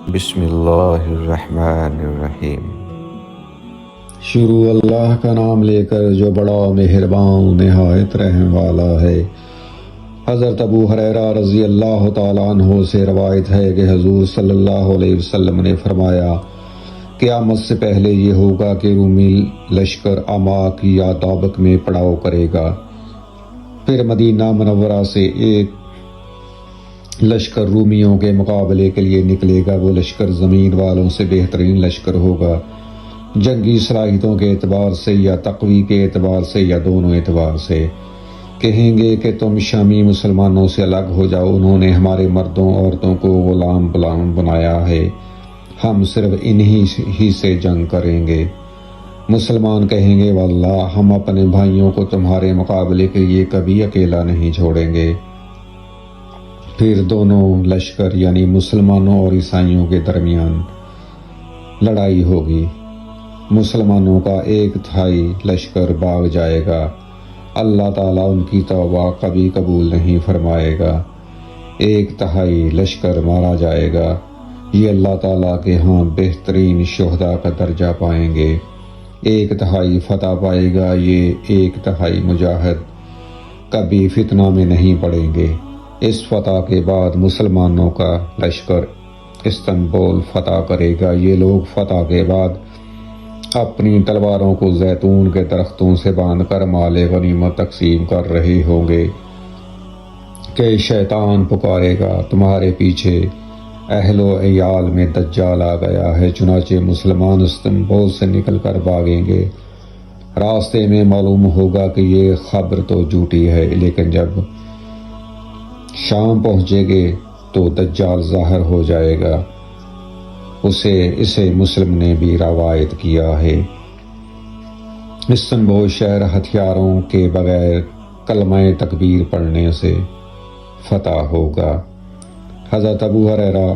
بسم اللہ الرحمن الرحیم۔ شروع اللہ کا نام لے کر جو بڑا مہربان نہایت رحم والا ہے۔ حضرت ابو ہریرہ رضی اللہ تعالیٰ عنہ سے روایت ہے کہ حضور صلی اللہ علیہ وسلم نے فرمایا، قیامت سے پہلے یہ ہوگا کہ رومی لشکر اماک یا دابق میں پڑاؤ کرے گا، پھر مدینہ منورہ سے ایک لشکر رومیوں کے مقابلے کے لیے نکلے گا۔ وہ لشکر زمین والوں سے بہترین لشکر ہوگا، جنگی صلاحیتوں کے اعتبار سے یا تقوی کے اعتبار سے یا دونوں اعتبار سے۔ کہیں گے کہ تم شامی مسلمانوں سے الگ ہو جاؤ، انہوں نے ہمارے مردوں عورتوں کو غلام بنایا ہے، ہم صرف انہی ہی سے جنگ کریں گے۔ مسلمان کہیں گے واللہ ہم اپنے بھائیوں کو تمہارے مقابلے کے لیے کبھی اکیلا نہیں چھوڑیں گے۔ پھر دونوں لشکر یعنی مسلمانوں اور عیسائیوں کے درمیان لڑائی ہوگی۔ مسلمانوں کا 1/3 لشکر بھاگ جائے گا، اللہ تعالیٰ ان کی توبہ کبھی قبول نہیں فرمائے گا۔ 1/3 لشکر مارا جائے گا، یہ اللہ تعالیٰ کے ہاں بہترین شہداء کا درجہ پائیں گے۔ 1/3 فتح پائے گا، یہ 1/3 مجاہد کبھی فتنہ میں نہیں پڑیں گے۔ اس فتح کے بعد مسلمانوں کا لشکر استنبول فتح کرے گا۔ یہ لوگ فتح کے بعد اپنی تلواروں کو زیتون کے درختوں سے باندھ کر مال غنیمت تقسیم کر رہے ہوں گے کہ شیطان پکارے گا، تمہارے پیچھے اہل و عیال میں دجال آ گیا ہے۔ چنانچہ مسلمان استنبول سے نکل کر بھاگیں گے۔ راستے میں معلوم ہوگا کہ یہ خبر تو جھوٹی ہے، لیکن جب شام پہنچے گے تو دجال ظاہر ہو جائے گا۔ اسے مسلم نے بھی روایت کیا ہے۔ استنبول شہر ہتھیاروں کے بغیر کلمہ تکبیر پڑھنے سے فتح ہوگا۔ حضرت ابو ہریرہ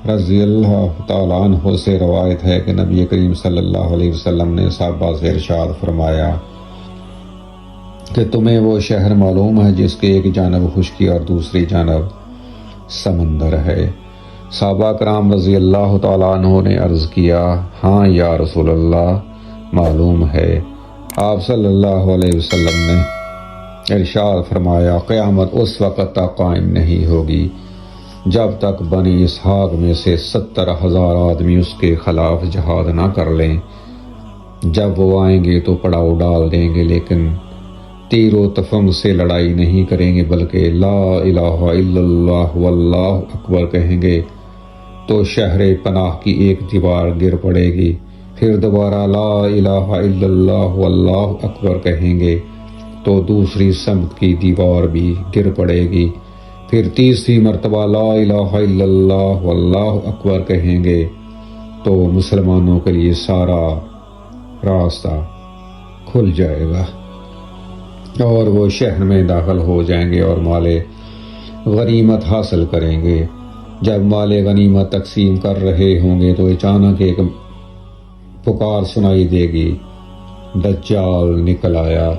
رضی اللہ تعالیٰ عنہ سے روایت ہے کہ نبی کریم صلی اللہ علیہ وسلم نے صحابہ سے ارشاد فرمایا کہ تمہیں وہ شہر معلوم ہے جس کے ایک جانب خشکی اور دوسری جانب سمندر ہے؟ صحابہ کرام رضی اللہ تعالیٰ عنہ نے عرض کیا، ہاں یا رسول اللہ معلوم ہے۔ آپ صلی اللہ علیہ وسلم نے ارشاد فرمایا، قیامت اس وقت تک قائم نہیں ہوگی جب تک بنی اسحاق میں سے 70,000 آدمی اس کے خلاف جہاد نہ کر لیں۔ جب وہ آئیں گے تو پڑاؤ ڈال دیں گے، لیکن تیر و تفنگ سے لڑائی نہیں کریں گے، بلکہ لا الہ الا اللہ واللہ اکبر کہیں گے تو شہر پناہ کی ایک دیوار گر پڑے گی، پھر دوبارہ لا الہ الا اللہ واللہ اکبر کہیں گے تو دوسری سمت کی دیوار بھی گر پڑے گی، پھر تیسری مرتبہ لا الہ الا اللہ واللہ اکبر کہیں گے تو مسلمانوں کے لیے سارا راستہ کھل جائے گا اور وہ شہر میں داخل ہو جائیں گے اور مال غنیمت حاصل کریں گے۔ جب مال غنیمت تقسیم کر رہے ہوں گے تو اچانک ایک پکار سنائی دے گی، دجال نکل آیا۔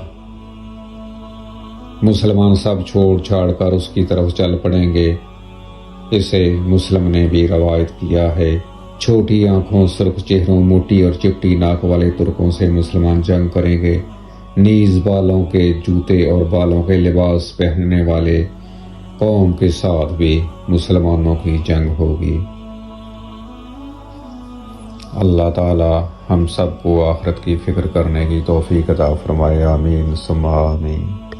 مسلمان سب چھوڑ چھاڑ کر اس کی طرف چل پڑیں گے۔ اسے مسلم نے بھی روایت کیا ہے۔ چھوٹی آنکھوں، سرخ چہروں، موٹی اور چپٹی ناک والے ترکوں سے مسلمان جنگ کریں گے۔ نیز بالوں کے جوتے اور بالوں کے لباس پہننے والے قوم کے ساتھ بھی مسلمانوں کی جنگ ہوگی۔ اللہ تعالی ہم سب کو آخرت کی فکر کرنے کی توفیق عطا فرمائے، آمین ثم آمین۔